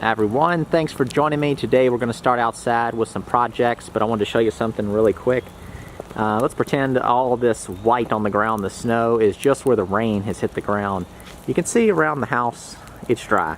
Everyone, thanks for joining me. Today we're going to start outside with some projects, but I wanted to show you something really quick. Let's pretend all this white on the ground, the snow, is just where the rain has hit the ground. You can see around the house it's dry.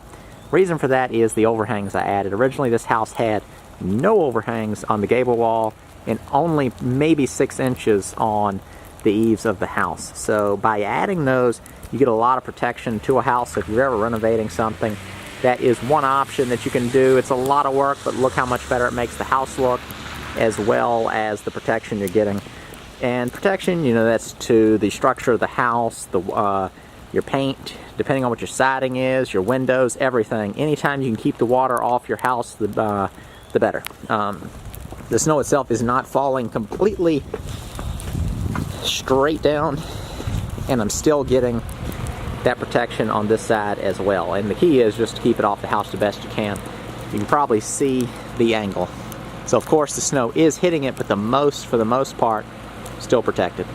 Reason for that is the overhangs I added. Originally this house had no overhangs on the gable wall and only maybe 6 inches on the eaves of the house. So by adding those, you get a lot of protection to a house. If you're ever renovating something, that is one option that you can do. It's a lot of work, but look how much better it makes the house look, as well as the protection you're getting. And protection, you know, that's to the structure of the house, your paint, depending on what your siding is, your windows, everything. Anytime you can keep the water off your house, the better. The snow itself is not falling completely straight down, and I'm still getting that protection on this side as well. And the key is just to keep it off the house the best you can. You can probably see the angle. So of course the snow is hitting it, but for the most part, still protected.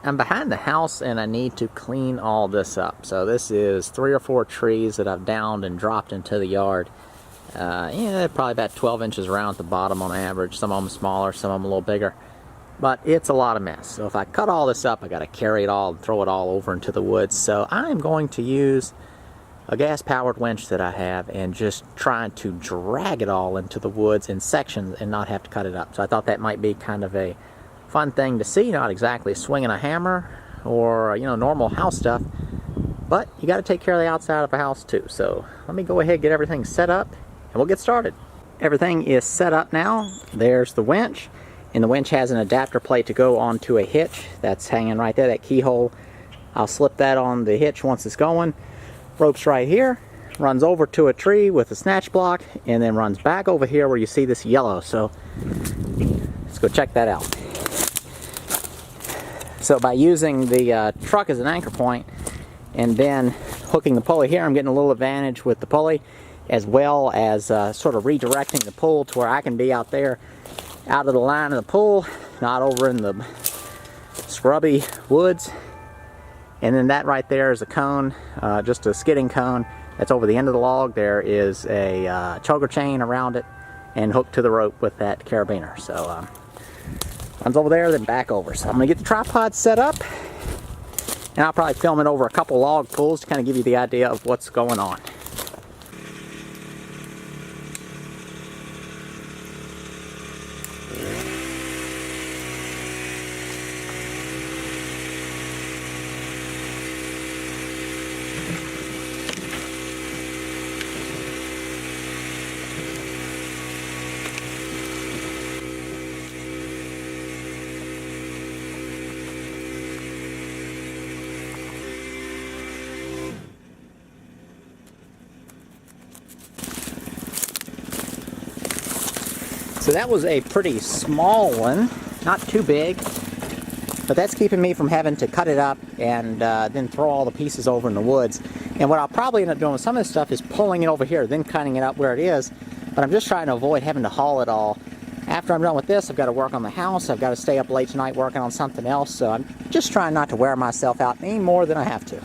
I'm behind the house and I need to clean all this up. So this is 3 or 4 trees that I've downed and dropped into the yard. They're probably about 12 inches around at the bottom on average. Some of them smaller, some of them a little bigger. But it's a lot of mess. So if I cut all this up, I got to carry it all and throw it all over into the woods. So I'm going to use a gas-powered winch that I have and just trying to drag it all into the woods in sections and not have to cut it up. So I thought that might be kind of a fun thing to see, not exactly swinging a hammer or normal house stuff, but you got to take care of the outside of a house too. So let me go ahead and get everything set up and we'll get started. Everything is set up now. There's the winch, And the winch has an adapter plate to go onto a hitch that's hanging right there, that keyhole. I'll slip that on the hitch once it's going. Rope's right here, runs over to a tree with a snatch block, and then runs back over here where you see this yellow. So let's go check that out. So by using the truck as an anchor point and then hooking the pulley here, I'm getting a little advantage with the pulley, as well as sort of redirecting the pull to where I can be out there, out of the line of the pull, not over in the scrubby woods. And then that right there is a cone, just a skidding cone that's over the end of the log. There is a choker chain around it and hooked to the rope with that carabiner. So runs over there, then back over. So I'm gonna get the tripod set up, and I'll probably film it over a couple log pulls to kind of give you the idea of what's going on. So that was a pretty small one, not too big, but that's keeping me from having to cut it up and then throw all the pieces over in the woods. And what I'll probably end up doing with some of this stuff is pulling it over here, then cutting it up where it is, but I'm just trying to avoid having to haul it all. After I'm done with this, I've got to work on the house, I've got to stay up late tonight working on something else, so I'm just trying not to wear myself out any more than I have to.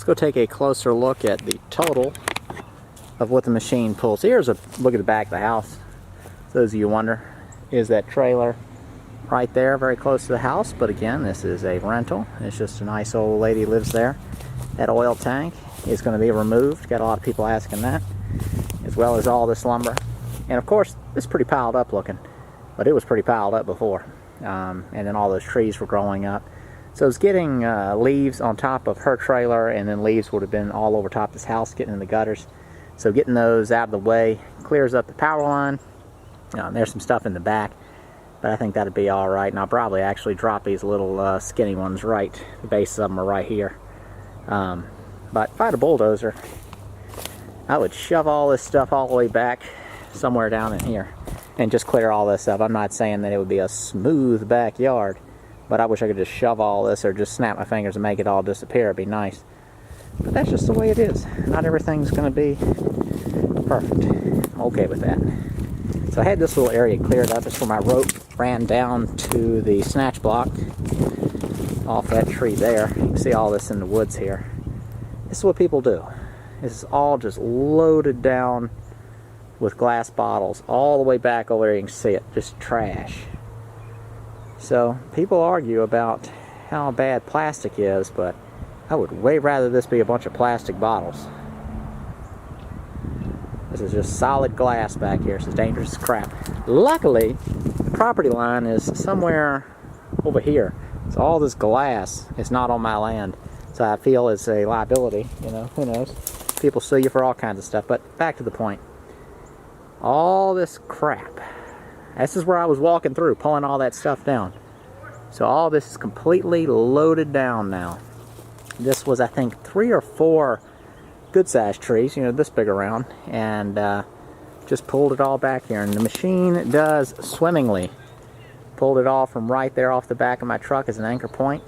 Let's go take a closer look at the total of what the machine pulls. Here's a look at the back of the house. Those of you wonder, is that trailer right there very close to the house? But again, this is a rental. It's just a nice old lady lives there. That oil tank is going to be removed. Got a lot of people asking that, as well as all this lumber. And of course, it's pretty piled up looking, but it was pretty piled up before. And then all those trees were growing up. So it's getting leaves on top of her trailer, and then leaves would have been all over top of this house, getting in the gutters. So getting those out of the way clears up the power line. There's some stuff in the back, but I think that'd be all right. And I'll probably actually drop these little skinny ones right. The bases of them are right here. But if I had a bulldozer, I would shove all this stuff all the way back somewhere down in here and just clear all this up. I'm not saying that it would be a smooth backyard, but I wish I could just shove all this or just snap my fingers and make it all disappear. It'd be nice. But that's just the way it is. Not everything's going to be perfect. I'm okay with that. So I had this little area cleared up. It's where my rope ran down to the snatch block off that tree there. You can see all this in the woods here. This is what people do. This is all just loaded down with glass bottles all the way back over there. You can see it. Just trash. So people argue about how bad plastic is, but I would way rather this be a bunch of plastic bottles. This is just solid glass back here. This is dangerous as crap. Luckily, the property line is somewhere over here. So all this glass is not on my land. So I feel it's a liability, you know, who knows. People sue you for all kinds of stuff. But back to the point. All this crap. This is where I was walking through, pulling all that stuff down. So all this is completely loaded down now. This was, I think, 3 or 4 good-sized trees, this big around, and just pulled it all back here. And the machine does swimmingly. Pulled it all from right there off the back of my truck as an anchor point.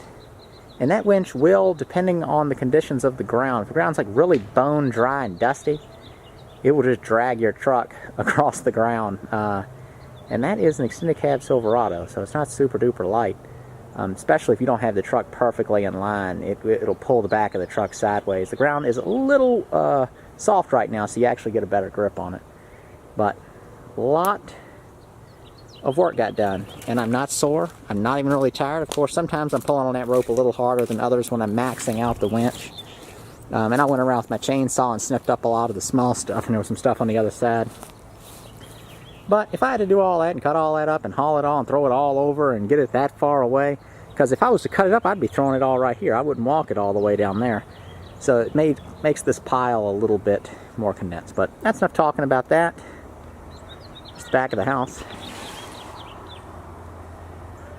And that winch will, depending on the conditions of the ground, if the ground's like really bone dry and dusty, it will just drag your truck across the ground. And that is an extended cab Silverado, so it's not super duper light. Especially if you don't have the truck perfectly in line, it'll pull the back of the truck sideways. The ground is a little soft right now, so you actually get a better grip on it. But a lot of work got done, and I'm not sore. I'm not even really tired. Of course, sometimes I'm pulling on that rope a little harder than others when I'm maxing out the winch. And I went around with my chainsaw and snipped up a lot of the small stuff, and there was some stuff on the other side. But if I had to do all that and cut all that up and haul it all and throw it all over and get it that far away, because if I was to cut it up, I'd be throwing it all right here. I wouldn't walk it all the way down there. So it makes this pile a little bit more condensed. But that's enough talking about that. It's the back of the house.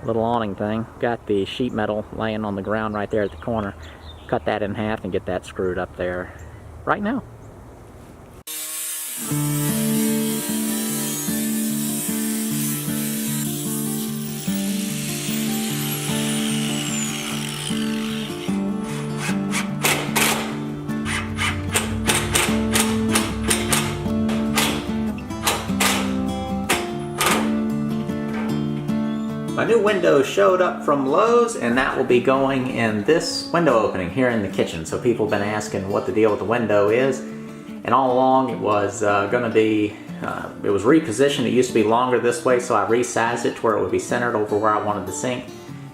Little awning thing. Got the sheet metal laying on the ground right there at the corner. Cut that in half and get that screwed up there right now. My new window showed up from Lowe's, and that will be going in this window opening here in the kitchen. So people have been asking what the deal with the window is, and all along it was going to be, it was repositioned. It used to be longer this way, so I resized it to where it would be centered over where I wanted the sink,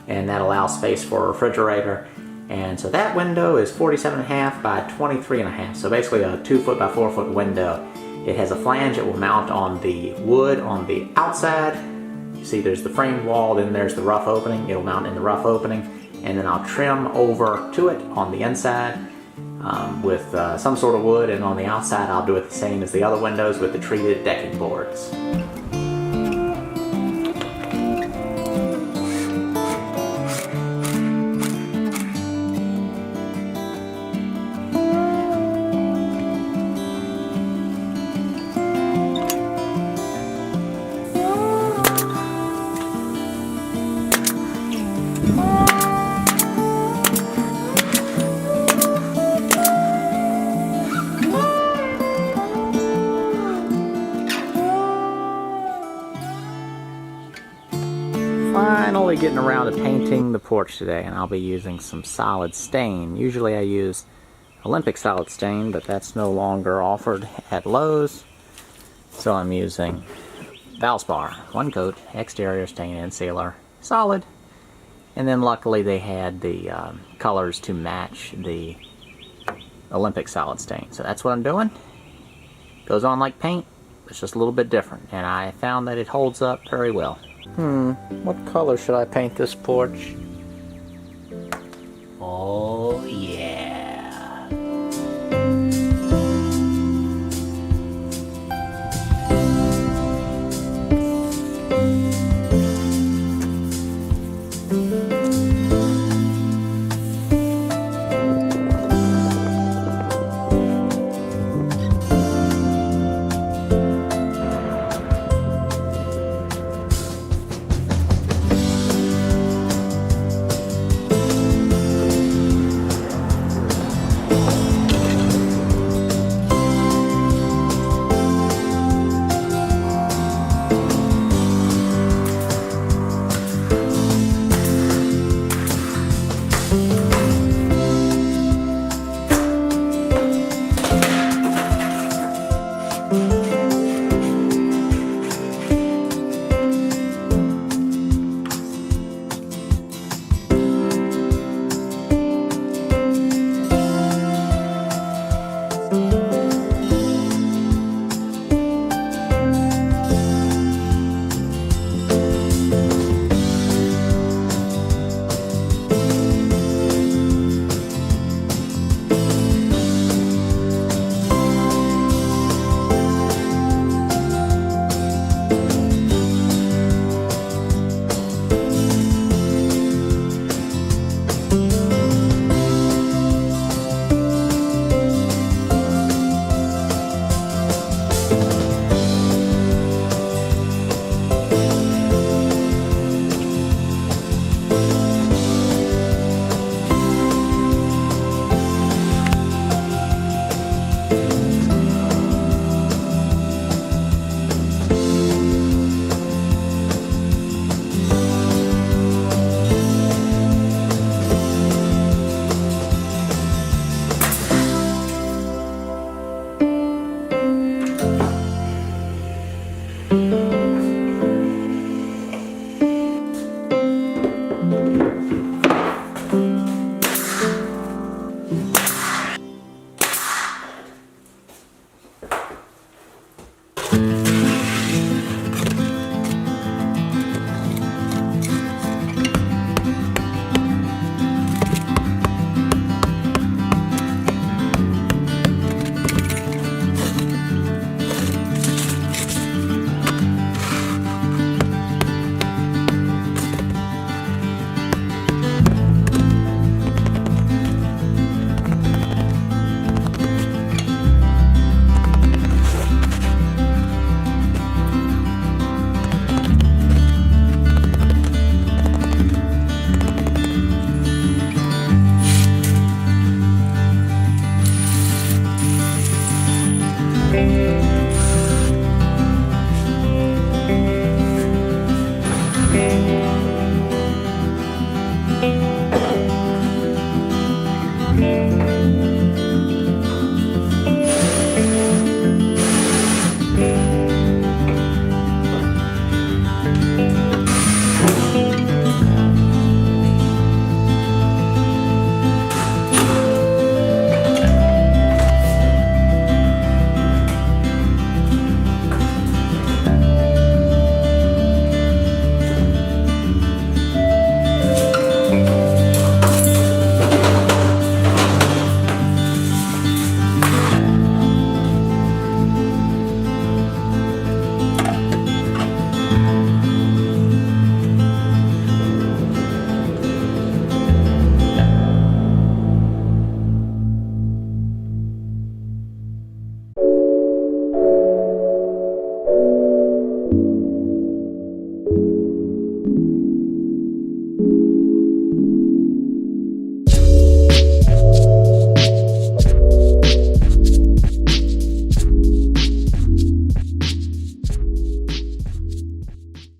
and that allows space for a refrigerator. And so that window is 47.5 by 23.5, so basically a 2 foot by 4 foot window. It has a flange. It will mount on the wood on the outside. See, there's the framed wall, then there's the rough opening. It'll mount in the rough opening, and then I'll trim over to it on the inside with some sort of wood, and on the outside I'll do it the same as the other windows with the treated decking boards. Finally getting around to painting the porch today, and I'll be using some solid stain. Usually I use Olympic solid stain, but that's no longer offered at Lowe's. So I'm using Valspar, 1 coat, exterior stain and sealer, solid. And then luckily they had the colors to match the Olympic solid stain. So that's what I'm doing. Goes on like paint, it's just a little bit different, and I found that it holds up very well. What color should I paint this porch? Oh yeah.